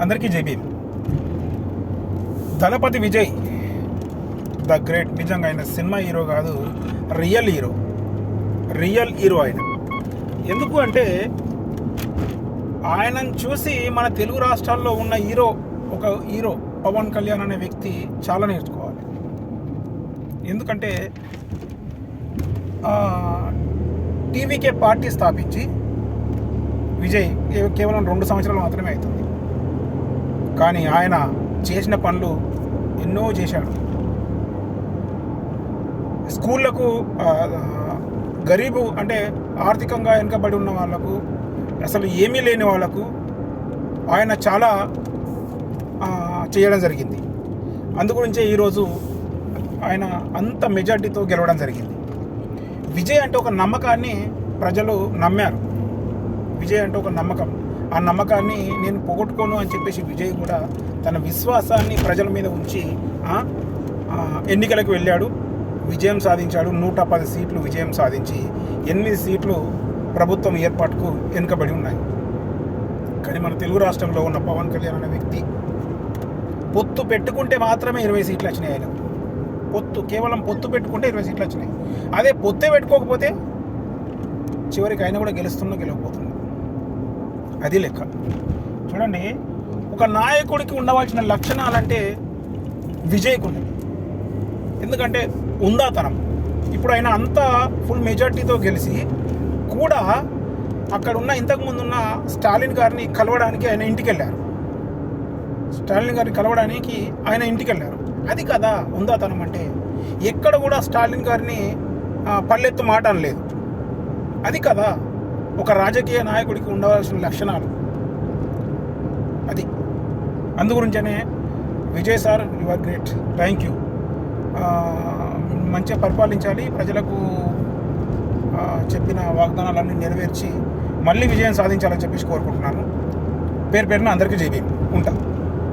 అందరికీ జై భీమ్. దళపతి Vijay the great. నిజంగా ఆయన సినిమా హీరో కాదు, రియల్ హీరో ఆయన. ఎందుకు అంటే ఆయనను చూసి మన తెలుగు రాష్ట్రాల్లో ఉన్న ఒక హీరో పవన్ కళ్యాణ్ అనే వ్యక్తి చాలా నేర్చుకోవాలి. ఎందుకంటే టీవీకే పార్టీ స్థాపించి విజయ్ కేవలం 2 సంవత్సరాలు మాత్రమే అవుతుంది. కానీ ఆయన చేసిన పనులు ఎన్నో చేశాడు. స్కూళ్ళకు గరీబు అంటే ఆర్థికంగా వెనుకబడి ఉన్న వాళ్ళకు, అసలు ఏమీ లేని వాళ్ళకు ఆయన చాలా చేయడం జరిగింది. అందుగురించే ఈరోజు ఆయన అంత మెజార్టీతో గెలవడం జరిగింది. విజయ్ అంటే ఒక నమ్మకాన్ని ప్రజలు నమ్మారు. విజయ్ అంటే ఒక నమ్మకం. ఆ నమ్మకాన్ని నేను పోగొట్టుకోను అని చెప్పేసి విజయ్ కూడా తన విశ్వాసాన్ని ప్రజల మీద ఉంచి ఎన్నికలకు వెళ్ళాడు, విజయం సాధించాడు. 110 సీట్లు విజయం సాధించి 8 సీట్లు ప్రభుత్వం ఏర్పాటుకు వెనుకబడి ఉన్నాయి. కానీ మన తెలుగు రాష్ట్రంలో ఉన్న పవన్ కళ్యాణ్ అనే వ్యక్తి పొత్తు పెట్టుకుంటే మాత్రమే 20 సీట్లు వచ్చినాయి. ఆయన కేవలం పొత్తు పెట్టుకుంటే 20 సీట్లు వచ్చినాయి. అదే పొత్తే పెట్టుకోకపోతే చివరికి ఆయన కూడా గెలవకపోతుంది. అది లెక్క. చూడండి, ఒక నాయకుడికి ఉండవలసిన లక్షణాలంటే విజయ్కు ఉన్నాయి. ఎందుకంటే ఉందాతనం. ఇప్పుడు ఆయన అంతా ఫుల్ మెజార్టీతో గెలిచి కూడా అక్కడ ఉన్న ఇంతకుముందున్న స్టాలిన్ గారిని కలవడానికి ఆయన ఇంటికి వెళ్ళారు. అది కదా ఉందాతనం అంటే. ఎక్కడ కూడా స్టాలిన్ గారిని పల్లెత్తు మాట అనలేదు. అది కదా ఒక రాజకీయ నాయకుడికి ఉండవలసిన లక్షణాలు. అది అందుగురించనే Vijay sir, you are great. Thank you. మంచిగా పరిపాలించాలి, ప్రజలకు చెప్పిన వాగ్దానాలన్నీ నెరవేర్చి మళ్ళీ విజయం సాధించాలని చెప్పేసి కోరుకుంటున్నాను. పేరున అందరికీ జై భీమ్. ఉంటా.